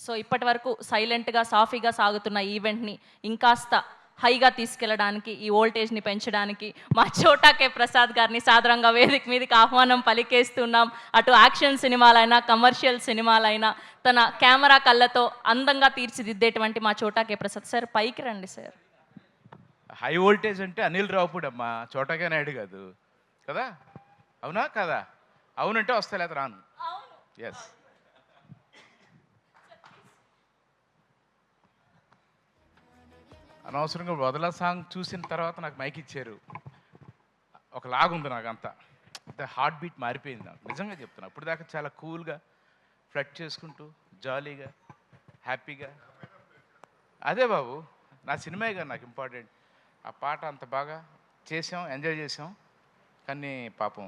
So ఇప్పటి వరకు సైలెంట్గా సాఫీగా సాగుతున్న ఈవెంట్ని ఇంకాస్త హైగా తీసుకెళ్ళడానికి, ఈ వోల్టేజ్ని పెంచడానికి మా చోటా కే ప్రసాద్ గారిని సాదరంగా వేదిక మీదకి ఆహ్వానం పలికేస్తున్నాం. అటు యాక్షన్ సినిమాలైనా కమర్షియల్ సినిమాలైనా తన కెమెరా కళ్ళతో అందంగా తీర్చిదిద్దేటువంటి మా చోటా కే ప్రసాద్ సార్, పైకి రండి సార్. హై వోల్టేజ్ అంటే అనిల్ రావుపూడి అమ్మా, చోటగా నాయుడు కాదు కదా. అవునా కదా? అవునంటే వస్తా, లేదా రాను. ఎస్. అనవసరంగా వదల సాంగ్ చూసిన తర్వాత నాకు మైక్ ఇచ్చారు. ఒక లాగుంది నాకు అంతా, అంటే హార్ట్ బీట్ మారిపోయింది నాకు, నిజంగా చెప్తున్నా. అప్పుడు దాకా చాలా కూల్గా ఫ్లట్ చేసుకుంటూ జాలీగా హ్యాపీగా. అదే బాబు, నా సినిమా కదా నాకు ఇంపార్టెంట్. ఆ పాట అంత బాగా చేసాం, ఎంజాయ్ చేసాం. కానీ పాపం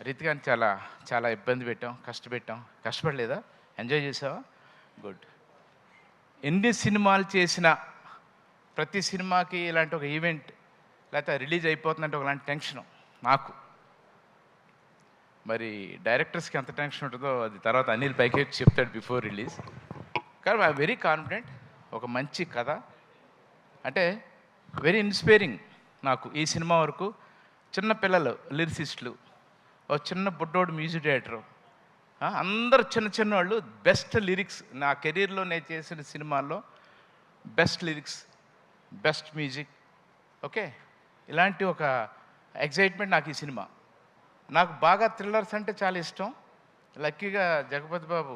రీతిగాని చాలా చాలా ఇబ్బంది పెట్టాం, కష్టపెట్టాం. కష్టపడలేదా? ఎంజాయ్ చేసావా? గుడ్. ఎన్ని సినిమాలు చేసినా ప్రతి సినిమాకి ఇలాంటి ఒక ఈవెంట్ లేకపోతే రిలీజ్ అయిపోతుందంటే ఒకలాంటి టెన్షను నాకు. మరి డైరెక్టర్స్కి ఎంత టెన్షన్ ఉంటుందో అది తర్వాత అనిల్ పైకి చెప్తాడు బిఫోర్ రిలీజ్. కానీ ఐ వెరీ కాన్ఫిడెంట్. ఒక మంచి కథ, అంటే వెరీ ఇన్స్పైరింగ్ నాకు ఈ సినిమా వరకు. చిన్న పిల్లలు లిరిసిస్టులు, ఒక చిన్న బుడ్డోడు మ్యూజిక్ డైరెక్టరు, అందరు చిన్న చిన్న వాళ్ళు. బెస్ట్ లిరిక్స్ నా కెరీర్లో నేను చేసిన సినిమాల్లో best lyrics, best music. Okay, ఇలాంటి ఒక ఎగ్జైట్మెంట్ నాకు ఈ సినిమా. నాకు బాగా థ్రిల్లర్స్ అంటే చాలా ఇష్టం. లక్కీగా జగపతి బాబు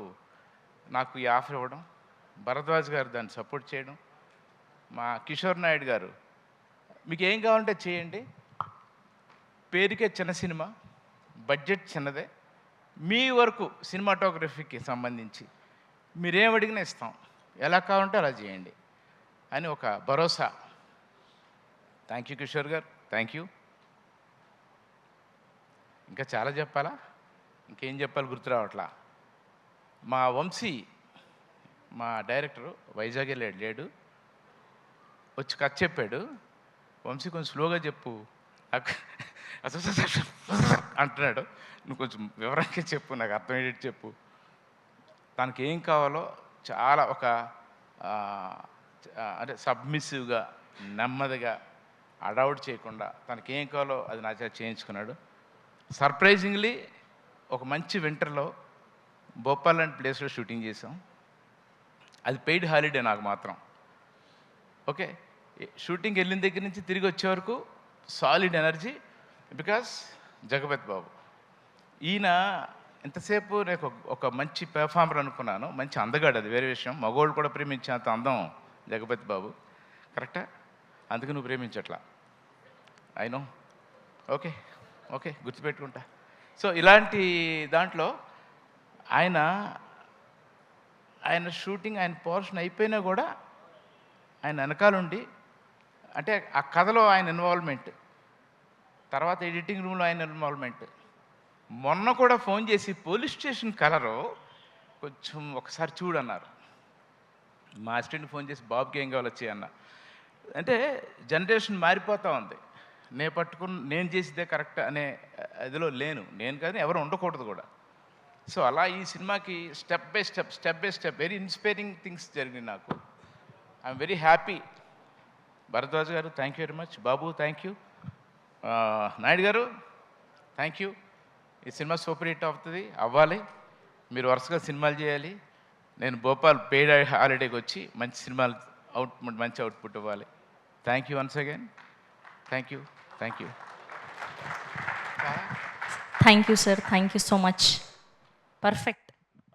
నాకు ఈ ఆఫర్ ఇవ్వడం, భరద్వాజ్ గారు దాన్ని సపోర్ట్ చేయడం, మా కిషోర్ నాయుడు గారు మీకు ఏం కావాలంటే చేయండి, పేరుకే చిన్న సినిమా, బడ్జెట్ చిన్నదే, మీ వరకు సినిమాటోగ్రఫీకి సంబంధించి మీరేం అడిగినా ఇస్తాం, ఎలా కావాలంటే అలా చేయండి అని ఒక భరోసా. థ్యాంక్ యూ కిషోర్ గారు, థ్యాంక్ యూ. ఇంకా చాలా చెప్పాలా? ఇంకేం చెప్పాలి గుర్తు రావట్లా. మా వంశీ, మా డైరెక్టరు వైజాగ్ లేడు, వచ్చి కథ చెప్పాడు. వంశీ కొంచెం స్లోగా చెప్పు అంటున్నాడు. నువ్వు కొంచెం వివరంగా చెప్పు, నాకు అర్థమయ్యేటి చెప్పు. తనకి ఏం కావాలో చాలా ఒక అంటే సబ్మిసివ్గా, నెమ్మదిగా, అడౌట్ చేయకుండా తనకి ఏం కావాలో అది నా చేత చేయించుకున్నాడు. సర్ప్రైజింగ్లీ ఒక మంచి వింటర్లో భోపాల్ లాంటి ప్లేస్లో షూటింగ్ చేసాం. అది పెయిడ్ హాలిడే నాకు మాత్రం. ఓకే, షూటింగ్ వెళ్ళిన దగ్గర నుంచి తిరిగి వచ్చే వరకు సాలిడ్ ఎనర్జీ, బికాస్ జగపతి బాబు. ఈయన ఎంతసేపు నేను ఒక మంచి పెర్ఫార్మర్ అనుకున్నాను, మంచి అందగాడు, అది వేరే విషయం. మగోళ్ళు కూడా ప్రేమించేంత అందం జగపతి బాబు. కరెక్టా? అందుకు నువ్వు ప్రేమించట్లా, అయినో. ఓకే ఓకే, గుర్తుపెట్టుకుంటా. సో ఇలాంటి దాంట్లో ఆయన షూటింగ్, ఆయన పోర్షన్ అయిపోయినా కూడా ఆయన వెనకాలండి, అంటే ఆ కథలో ఆయన ఇన్వాల్వ్మెంట్, తర్వాత ఎడిటింగ్ రూమ్లో ఆయన ఇన్వాల్వ్మెంట్. మొన్న కూడా ఫోన్ చేసి పోలీస్ స్టేషన్ కలరు కొంచెం ఒకసారి చూడన్నారు. మా అసిస్టెంట్కి ఫోన్ చేసి బాబుకి ఏం కావాలి వచ్చి అన్న. అంటే జనరేషన్ మారిపోతూ ఉంది. నేను చేసిదే కరెక్ట్ అనే ఇదిలో లేను నేను, కానీ ఎవరు ఉండకూడదు కూడా. సో అలా ఈ సినిమాకి step by step very inspiring things జరిగినాయి నాకు. I'm very happy. Bharadwaj garu thank you very much. బాబు thank you. Naidu garu thank you. ఈ సినిమా సూపర్ హిట్ అవుతుంది, అవ్వాలి. మీరు వరుసగా సినిమాలు చేయాలి. నేను భోపాల్ పెయిడ్ హాలిడేకి వచ్చి మంచి సినిమాలు మంచి అవుట్పుట్ ఇవ్వాలి. Thank you once again. Thank you. Thank you. Thank you sir, thank you so much. Perfect.